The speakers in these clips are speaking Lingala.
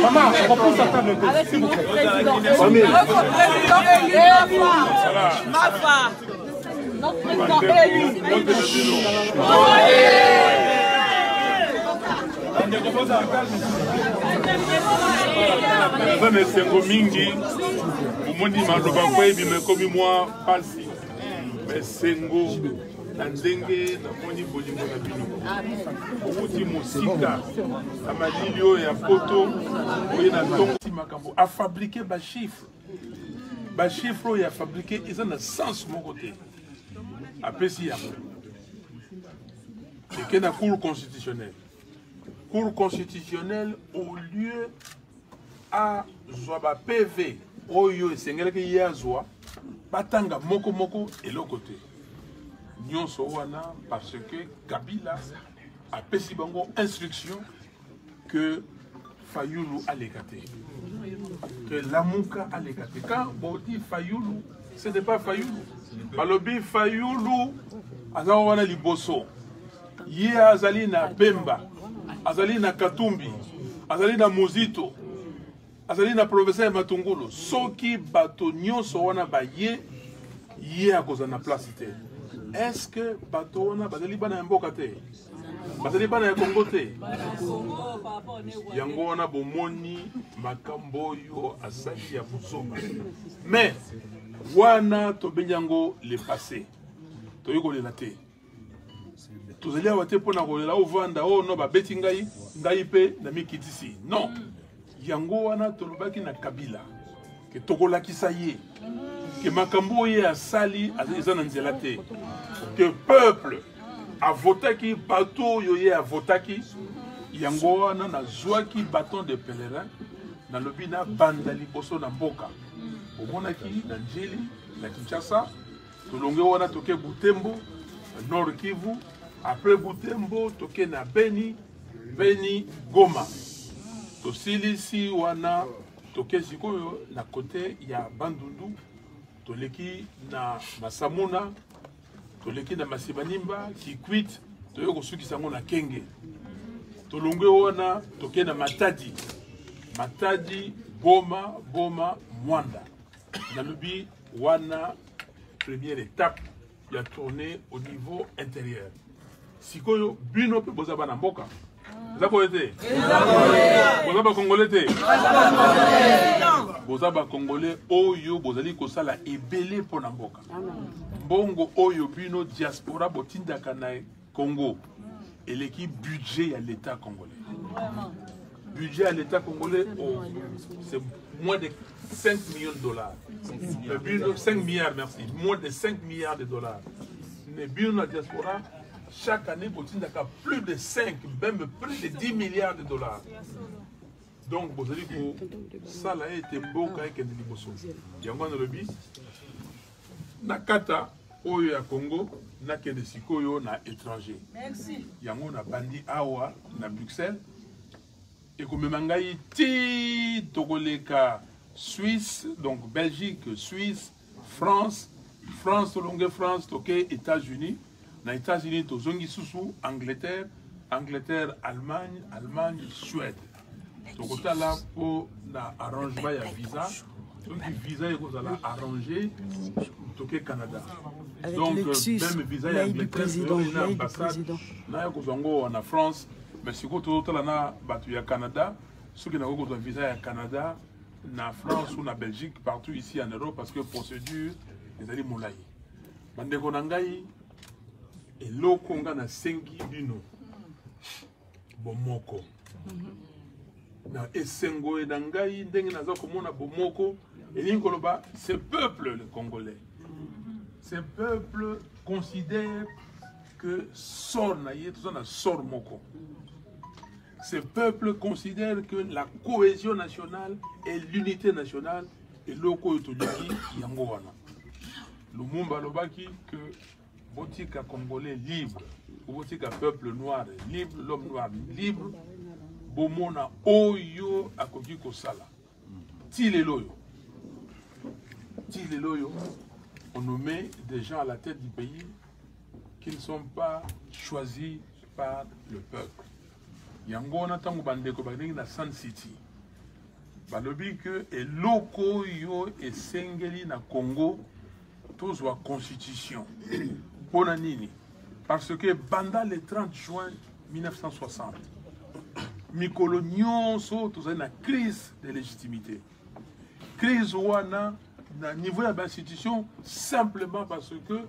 Maman, on repousse la table. Avec notre président élu. Ma femme. Notre président élu. Bana sengo mingi umundi maloba kwebi mekomi mwa pasi mais sengo na ndenge na moni bolingo na bino okuti mosika na malili oyo ya poto oyo na ntongo makambo afabrike bachiffre oyo afabrike eza na sens moko te apesi yango eke na cour constitutionnelle. Cour constitutionnelle, au lieu à Zoaba PV, Oyo et Sengeleke Yazwa, Batanga Moko Moko et l'autre côté. Nyon Sowana, parce que Kabila a pési bango instruction que Fayoulou a l'écarté. Que Lamouka a l'écarté. Quand on dit Fayoulou, ce n'est pas Fayoulou. Balobi Fayoulou, Azawana Liboso, Yé Azali na Bemba. Azali na Katumbi, azali na Mozito, azali na professeur Matungulu. Soki bato nyonso wana ba ye akoza na place te. Est-ce que bato wana bazali bana mboka te? Bazali bana ya Kongo te? Yango wana bomoni makambo yo asali ya buzoba. Mais wana tobenyango le passé. Toyiko le laté. Tozali awa te pona kolela ovanda o no babeti ngai pe na mikitisi. Non. Yango wana tolobaki na Kabila ke tokolakisa ye ke makambo ye asali eza na nzela te. Que peuple a votaki bato yo ye a votaki yango wana na zwaki bâton de pèlerin na lobi na banda liboso na mboka. Omonaki na Njili na Kinshasa tolonge wana toke Butembo Nord Kivu. Après Butembo, toke na Beni Goma. Tosili si wana toke sikoyo na côté ya Bandundu, toleki na Masamuna, toleki na Masibanimba, Kikwit, toyo kosukisa ngo na Kenge. Tolongwe wana toke na Matadi. Matadi, Boma, Mwanda. Nalubi wana première étape ya tournée au niveau intérieur. Sikoyo bino pe bozaba na mboka. Zako ete. Bozaba congolais te. Bozaba congolais oyo bozali kosala ebele po na mboka. Mbongo oyo bino diaspora botindaka na Congo. Eleki budget à l'État congolais. Budget à l'État congolais, c'est moins de 5 millions de dollars. 5 milliards, merci. Moins de 5 milliards de dollars. Mais bien la diaspora, chaque année, il y a plus de 5, même plus de 10 milliards de dollars. Donc, vous allez dire que ça a été beau quand il y a des libosos. Il y a un lobby. Nakata, oyo ya Congo, na kende sikoyo na étranger. Merci. Yango na bandi awa na Bruxelles. Et comme mangai ti togoleka Suisse, donc Belgique, Suisse, France, longue France, toke États-Unis. Na États-Unis tozongi susu Angleterre, Allemagne, Suède. Donc là pour na arrangement ya visa. Donc visa est arrangé toke Canada. Avec donc même visa ya ambassade na kozongo en France. Mais si vous avez un Canada, ceux qui ont un visa à Canada, en France ou en Belgique, partout ici en Europe, parce que procédure, les alliés moulaï. Mandeko nangai, et l'okonga na sengi bino, bomoko. Na esengo e nangai, dengue na zoko mona bomoko, et l'inkoloba, ce peuple, le Congolais, ce peuple considère que sort naïe, tout ça na sort moko. Ce peuple considère que la cohésion nationale et l'unité nationale est loko etoliki yango wana. Lumumba lobaki que botika congolais libre, botika peuple noir libre, l'homme noir libre, bomona oyo akoki kosala. Ti lelo yo on nous met des gens à la tête du pays qui ne sont pas choisis par le peuple. Yango on attend bandeko bandeko na Sun City. Balobi que eloko yo esengeli na Congo tous wa constitution. Pona nini? Parce que pendant le 30 juin 1960, mikolo nyonso tous na crise de légitimité. Crise wana na niveau de l'institution simplement parce que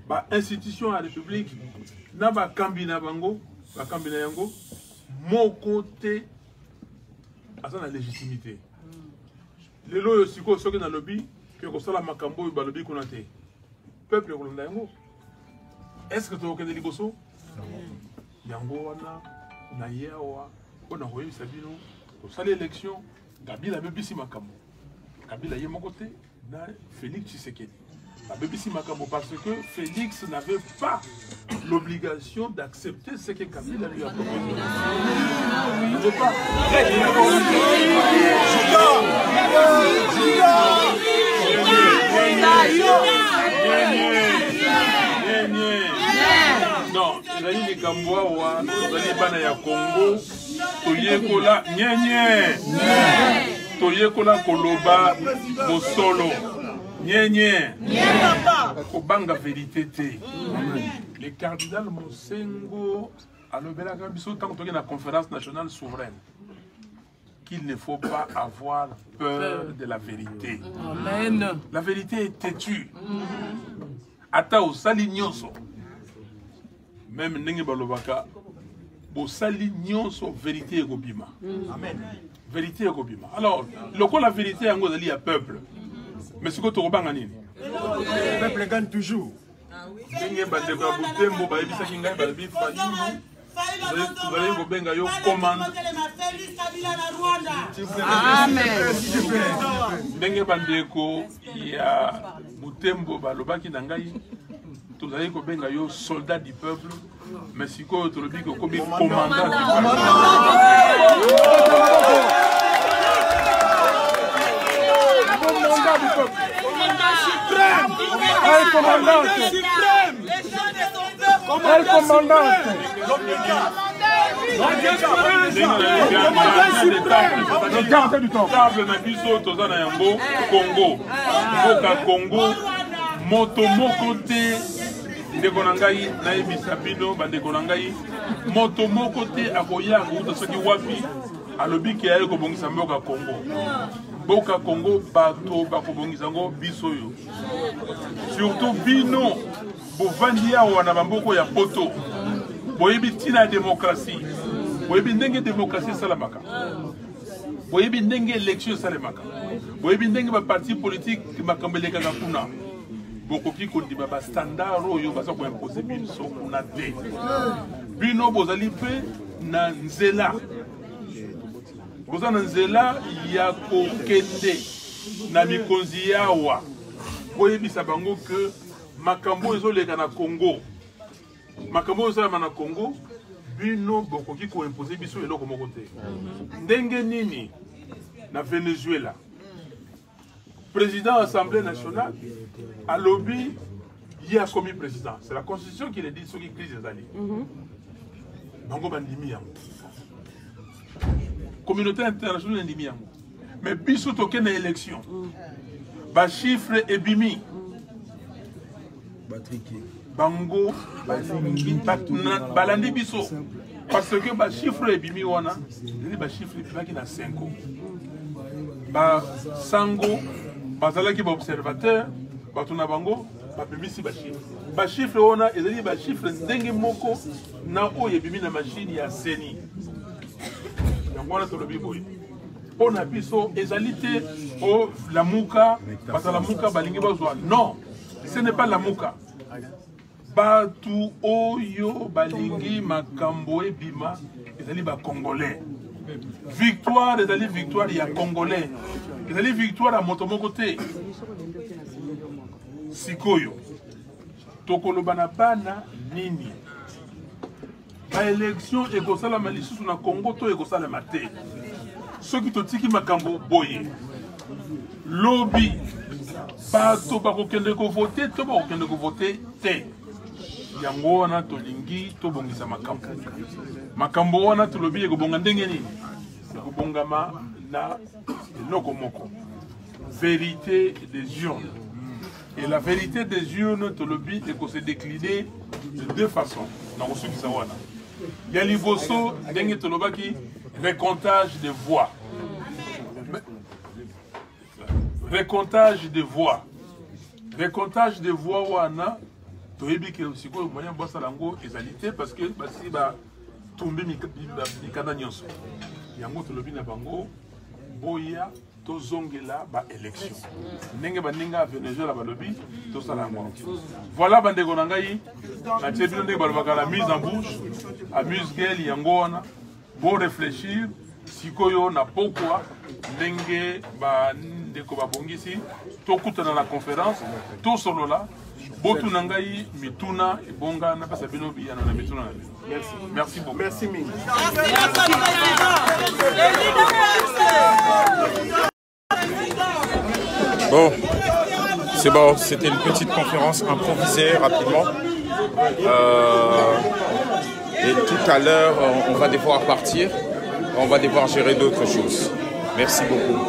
ba institution à la République na ba kambi na bango, ba kambi na yango mon côté à la légitimité. Les lois aussi qu'on soit dans le lobby que qu'on soit la makambo et balobi qu'on a été peuple qu'on a yango. Est-ce que tu as aucun déligoso? Yango wana na yawa on a envoyé Sabino pour ça l'élection. Kabila bébisi makambo. Kabila yé mon côté na Félix Tshisekedi. La BBC Makambo parce que Félix n'avait pas l'obligation d'accepter ce que Kabila lui a proposé. Il ne veut pas. Non, il a dit les Gamboa, les Bana ya Congo, Toyekola, Toyekola Koloba, Bosolo. Nyenye, Kobanga vérité té. Le cardinal Monsengo a levé la Gambiso tant que la conférence nationale souveraine qu'il ne faut pas avoir peur de la vérité. Amen. La vérité est têtue. Ata au salignoso. Même Nengi Balobaka, au salignoso vérité et gobima. Amen. Vérité et gobima. Alors, le la vérité est en Gozali à peuple. Mais ce que tu as dit, le peuple gagne toujours. Soldat du peuple, mais si tu as dit que commandant du peuple. Commandant suprême. Elle commandante. Elle commandante. Le garde du temps. Congo. Congo. Moto moko te. Ndeko nangai na ebisabino bandeko nangai. Moto moko te akoya ko soki wapi. Alobi ki aye ko bongisa mboka Congo. Boka Congo bato bakobongizango bisoyo. Surtout bino bovandia wana bamboko ya poto. Boyebi tina démocratie. Boyebi ndenge démocratie salamaka. Boyebi ndenge élection salamaka. Boyebi ndenge ba parti politique makambeleka kuna. Bokoki kondima ba standard oyo baza ko imposer biso kuna te. Bino bozali pe na nzela. Bozana nzela ya kokende na mikonzi yawa. Boyebisa bango que makambo ezoleka na Congo. Makambo ezoleka na Congo, bino bokoki ko imposer biso eloko moko te. Ndenge nini na Venezuela. Président de l'Assemblée nationale a lobby, il a commis président. C'est la constitution qui le dit sur qui crise des alliés. Bango bandimi yango. Communauté internationale ndimi yango. Mais biso toke na élection. Ba chiffre ebimi. Bango balandi biso. Parce que ba chiffre ebimi wana, ba chiffre ebimi na 5 ans. Ba sango bazalaki ba observateur, ba tuna bango ba bimisi ba chiffre. Ba chiffre wana ezali ba chiffre ndenge moko na oyo ebimi na machine ya seni. Yango na tolobi boy. Pona biso ezalité o la muka, parce la muka balingi bazwa. Non, ce n'est pas la muka. Batu oyo balingi makambo ebima ezali ba congolais. Victoire ezali victoire ya congolais. Ezali victoire à motomoko te. Sikoyo. Tokoloba na bana nini? Ba élection ekosala malisusu na Congo to ekosala mate. Ceux qui totiki makambo boye. Lobby bato bakokende kovote to bakokende kovote te. Yango wana tolingi tobongisa makambo. Makambo wana tolobi ekobonga ndenge nini? Ekobongama na eloko moko. Vérité des urnes. Et la vérité des urnes, tolobi, est se décliner de deux façons. Il y a l'iboso, récomptage des voix. Récomptage des voix. Récomptage des voix, wana, toyebi ke osiko moyen bossa lango ezalité parce que basi ba tomber mikana nyonso. Yango tolobi na bango boya tozongela ba élection. Ndenge baninga Venezuela balobi tosala ngo. Voilà bandeko na ngai na tebino ndenge balobaka la mise en bouche, amuse-gueule yango wana, bon réfléchir sikoyo na pokwa ndenge bandeko babongisi tokutana na conférence to solo la botu na ngai mituna ebonga na pesa bino biyana na mituna na bino. Merci. Merci beaucoup. Merci mingi. Bon, c'est bon, c'était une petite conférence improvisée rapidement. Et tout à l'heure, on va devoir partir, on va devoir gérer d'autres choses. Merci beaucoup.